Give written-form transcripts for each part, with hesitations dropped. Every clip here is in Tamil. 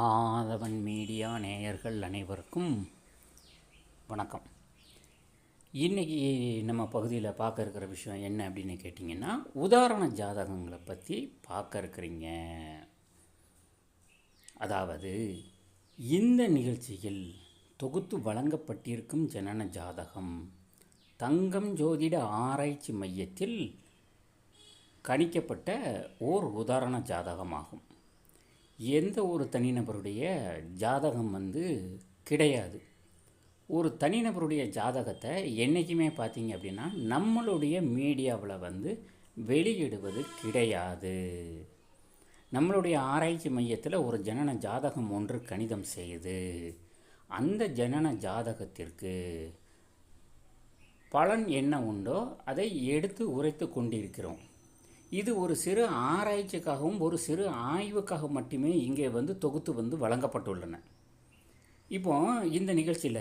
ஆதவன் மீடியா நேயர்கள் அனைவருக்கும் வணக்கம். இன்றைக்கி நம்ம பகுதியில் பார்க்க இருக்கிற விஷயம் என்ன அப்படின்னு கேட்டிங்கன்னா, உதாரண ஜாதகங்களை பற்றி பார்க்க இருக்கிறீங்க. அதாவது இந்த நிகழ்ச்சியில் தொகுத்து வழங்கப்பட்டிருக்கும் ஜனன ஜாதகம் தங்கம் ஜோதிட ஆராய்ச்சி மையத்தில் கணிக்கப்பட்ட ஓர் உதாரண ஜாதகமாகும். எந்த ஒரு தனிநபருடைய ஜாதகம் கிடையாது. ஒரு தனிநபருடைய ஜாதகத்தை என்றைக்குமே பார்த்தீங்க அப்படின்னா நம்மளுடைய மீடியாவில் வெளியிடுவது கிடையாது. நம்மளுடைய ஆராய்ச்சி மையத்தில் ஒரு ஜனன ஜாதகம் ஒன்று கணிதம் செய்து அந்த ஜனன ஜாதகத்திற்கு பலன் என்ன உண்டோ அதை எடுத்து உரைத்து கொண்டிருக்கிறோம். இது ஒரு சிறு ஆராய்ச்சிக்காகவும் ஒரு சிறு ஆய்வுக்காக மட்டுமே இங்கே தொகுத்து வழங்கப்பட்டுள்ளன. இப்போ இந்த நிகழ்ச்சியில்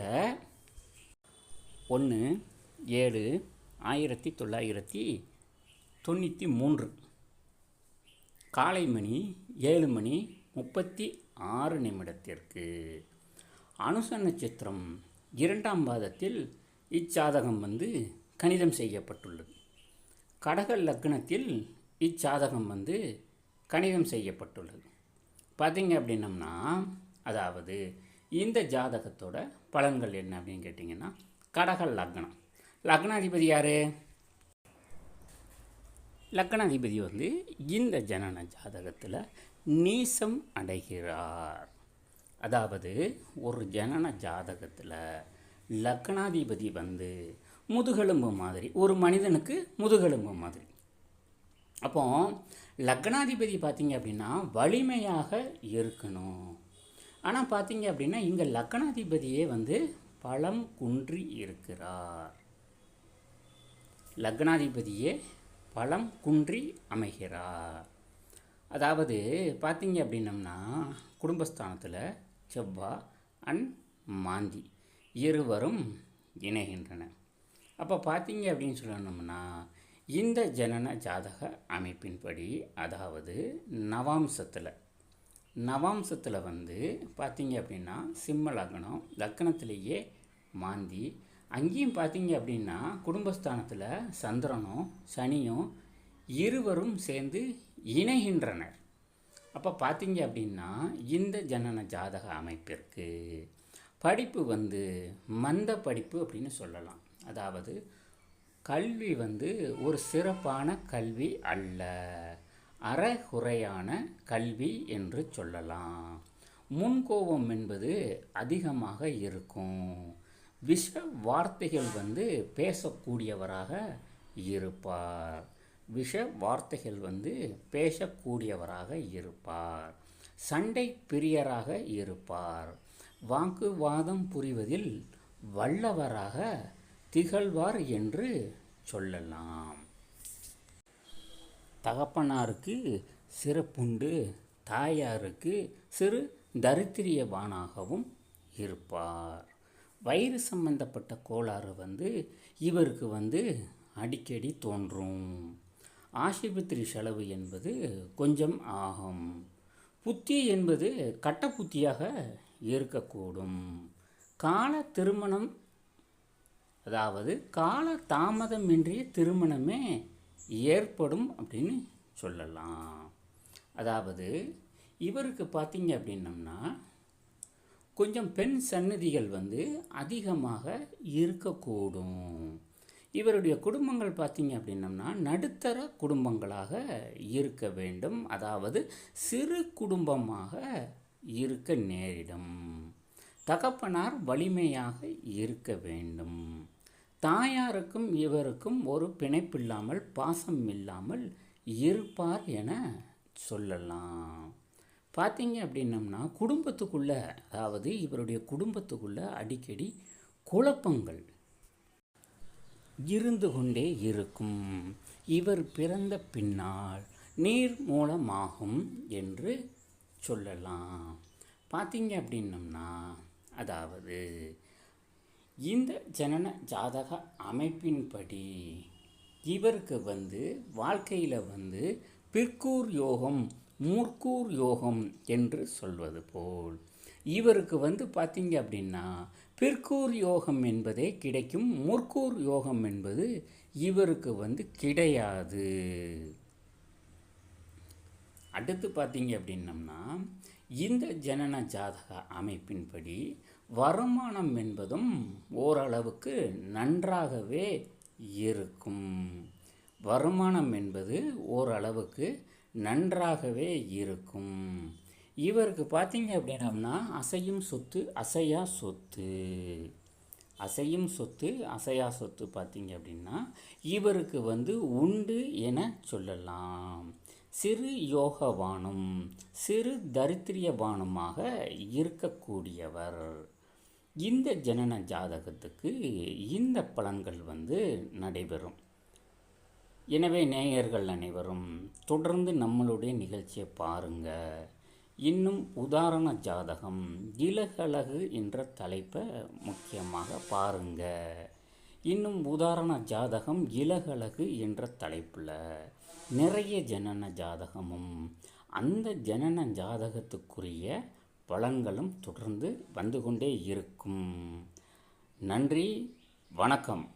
1/7/1993 காலை மணி 7:36 அனுச நட்சத்திரம் 2ஆம் பாதத்தில் இச்சாதகம் கணிதம் செய்யப்பட்டுள்ளது. கடக லக்னத்தில் இச்சாதகம் கணிதம் செய்யப்பட்டுள்ளது. பார்த்திங்க அப்படின்னம்னா, அதாவது இந்த ஜாதகத்தோட பலன்கள் என்ன அப்படின்னு கேட்டிங்கன்னா, கடக லக்னம். லக்னாதிபதி யார்? லக்னாதிபதி இந்த ஜனன ஜாதகத்தில் நீசம் அடைகிறார். அதாவது ஒரு ஜனன ஜாதகத்தில் லக்னாதிபதி முதுகெலும்பு மாதிரி, ஒரு மனிதனுக்கு முதுகெலும்பு மாதிரி. அப்போ லக்னாதிபதி பார்த்திங்க அப்படின்னா வலிமையாக இருக்கணும். ஆனால் பார்த்திங்க அப்படின்னா இங்கே லக்னாதிபதியே பலம் குன்றி இருக்கிறார். லக்னாதிபதியே பலம் குன்றி அமைகிறார். அதாவது பார்த்திங்க அப்படின்னம்னா குடும்பஸ்தானத்தில் செவ்வாய் அண்ட் மாந்தி இருவரும் இணைகின்றன. அப்போ பார்த்திங்க அப்படின்னு சொல்லணும்னா இந்த ஜனன ஜாதக அமைப்பின்படி, அதாவது நவாம்சத்தில் பார்த்திங்க அப்படின்னா சிம்ம லக்னம், லக்னத்திலேயே மாந்தி, அங்கேயும் பார்த்திங்க அப்படின்னா குடும்பஸ்தானத்தில் சந்திரனும் சனியும் இருவரும் சேர்ந்து இணைகின்றனர். அப்போ பார்த்திங்க அப்படின்னா இந்த ஜனன ஜாதக அமைப்பிற்கு படிப்பு மந்த படிப்பு அப்படின்னு சொல்லலாம். அதாவது கல்வி ஒரு சிறப்பான கல்வி அல்ல, அறகுறையான கல்வி என்று சொல்லலாம். முன்கோபம் என்பது அதிகமாக இருக்கும். விஷ வார்த்தைகள் பேசக்கூடியவராக இருப்பார். விஷ வார்த்தைகள் பேசக்கூடியவராக இருப்பார். சண்டை பிரியராக இருப்பார். வாக்குவாதம் புரிவதில் வல்லவராக திகழ்வார் என்று சொல்லலாம். தகப்பனாருக்கு சிறப்புண்டு, தாயாருக்கு சிறு தரித்திரியவானாகவும் இருப்பார். வயிறு சம்பந்தப்பட்ட கோளாறு இவருக்கு அடிக்கடி தோன்றும். ஆஸ்பத்திரி செலவு என்பது கொஞ்சம் ஆகும். புத்தி என்பது கட்ட புத்தியாக இருக்கக்கூடும். கால திருமணம், அதாவது கால தாமதமின்றிய திருமணமே ஏற்படும் அப்படின்னு சொல்லலாம். அதாவது இவருக்கு பார்த்திங்க அப்படின்னம்னா கொஞ்சம் பெண் சன்னதிகள் அதிகமாக இருக்கக்கூடும். இவருடைய குடும்பங்கள் பார்த்திங்க அப்படின்னம்னா நடுத்தர குடும்பங்களாக இருக்க வேண்டும். அதாவது சிறு குடும்பமாக இருக்க நேரிடும். தகப்பனார் வலிமையாக இருக்க வேண்டும். தாயாருக்கும் இவருக்கும் ஒரு பிணைப்பில்லாமல், பாசம் இல்லாமல் இருப்பார் என சொல்லலாம். பார்த்திங்க அப்படின்னம்னா குடும்பத்துக்குள்ளே, அதாவது இவருடைய குடும்பத்துக்குள்ளே அடிக்கடி குழப்பங்கள் இருந்து கொண்டே இருக்கும். இவர் பிறந்த பின்னால் நீர் மூலமாகும் என்று சொல்லலாம். பார்த்திங்க அப்படின்னம்னா, அதாவது இந்த ஜனன ஜாதக அமைப்பின்படி இவருக்கு வாழ்க்கையில் பிற்கூர் யோகம் முற்கூர் யோகம் என்று சொல்வது போல் இவருக்கு பார்த்தீங்க அப்படின்னா பிற்கூர் யோகம் என்பதே கிடைக்கும். முற்கூர் யோகம் என்பது இவருக்கு கிடையாது. அடுத்து பார்த்தீங்க அப்படின்னம்னா இந்த ஜனன ஜாதக அமைப்பின்படி வருமானம் என்பதும் ஓரளவுக்கு நன்றாகவே இருக்கும். வருமானம் என்பது ஓரளவுக்கு நன்றாகவே இருக்கும். இவருக்கு பார்த்தீங்க அப்படின்னம்னா அசையும் சொத்து அசையா சொத்து அசையா சொத்து பார்த்தீங்க அப்படின்னா இவருக்கு உண்டு என சொல்லலாம். சிறு யோகவானும் சிறு தரித்திரியவானுமாக இருக்கக்கூடியவர். இந்த ஜனன ஜாதகத்துக்கு இந்த பலன்கள் நடைபெறும். எனவே நேயர்கள் அனைவரும் தொடர்ந்து நம்மளுடைய நிகழ்ச்சியை பாருங்கள். இன்னும் உதாரண ஜாதகம் இலகழகு என்ற தலைப்பை முக்கியமாக பாருங்கள். இன்னும் உதாரண ஜாதகம் இலகழகு என்ற தலைப்பில் நிறைய ஜனன ஜாதகமும் அந்த ஜனன ஜாதகத்துக்குரிய பலன்களும் தொடர்ந்து வந்து கொண்டே இருக்கும். நன்றி, வணக்கம்.